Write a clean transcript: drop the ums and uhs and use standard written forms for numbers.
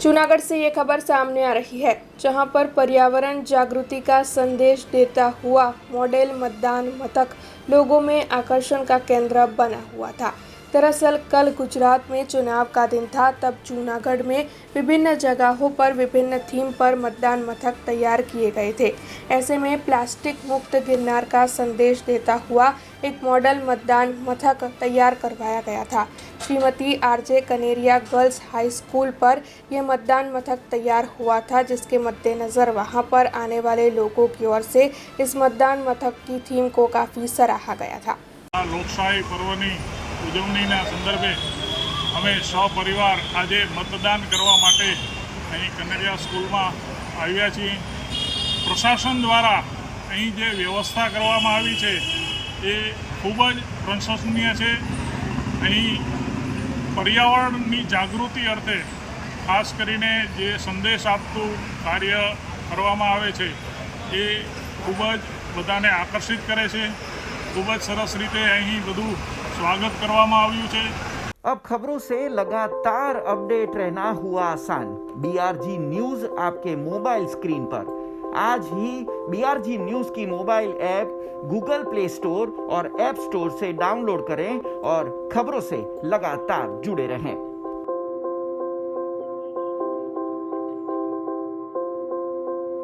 जूनागढ़ से ये खबर सामने आ रही है, जहां पर पर्यावरण जागृति का संदेश देता हुआ मॉडल मतदान मथक लोगों में आकर्षण का केंद्र बना हुआ था। दरअसल कल गुजरात में चुनाव का दिन था, तब जूनागढ़ में विभिन्न जगहों पर विभिन्न थीम पर मतदान मथक तैयार किए गए थे। ऐसे में प्लास्टिक मुक्त गिरनार का संदेश देता हुआ एक मॉडल मतदान मथक तैयार करवाया गया था। Shrimati RJ Kaneria girls high school पर यह मतदान मथक तैयार हुआ था, जिसके मद्देनज़र वहां पर आने वाले लोगों की ओर से इस मतदान मथक की थीम को काफ़ी सराहा गया था। લોકશાહી પર્વની ઉજવણીના સંદર્ભે અમે સપરિવાર આજે મતદાન કરવા માટે અહીં કનેરિયા સ્કૂલમાં આવ્યા છીએ। પ્રશાસન દ્વારા અહીં જે વ્યવસ્થા કરવામાં આવી છે એ ખૂબ જ પ્રશંસનીય છે। અહીં પર્યાવરણની જાગૃતિ અર્થે ખાસ કરીને જે સંદેશ આપતું કાર્ય કરવામાં આવે છે એ ખૂબ જ બધાને આકર્ષિત કરે છે। ખૂબ જ સરસ રીતે અહીં બધું स्वागत કરવામાં આવ્યું છે। अब खबरों से लगातार अपडेट रहना हुआ आसान। BRG न्यूज आपके मोबाइल स्क्रीन पर। आज ही BRG न्यूज की mobile app Google play store और ऐप स्टोर से डाउनलोड करें और खबरों से लगातार जुड़े रहें।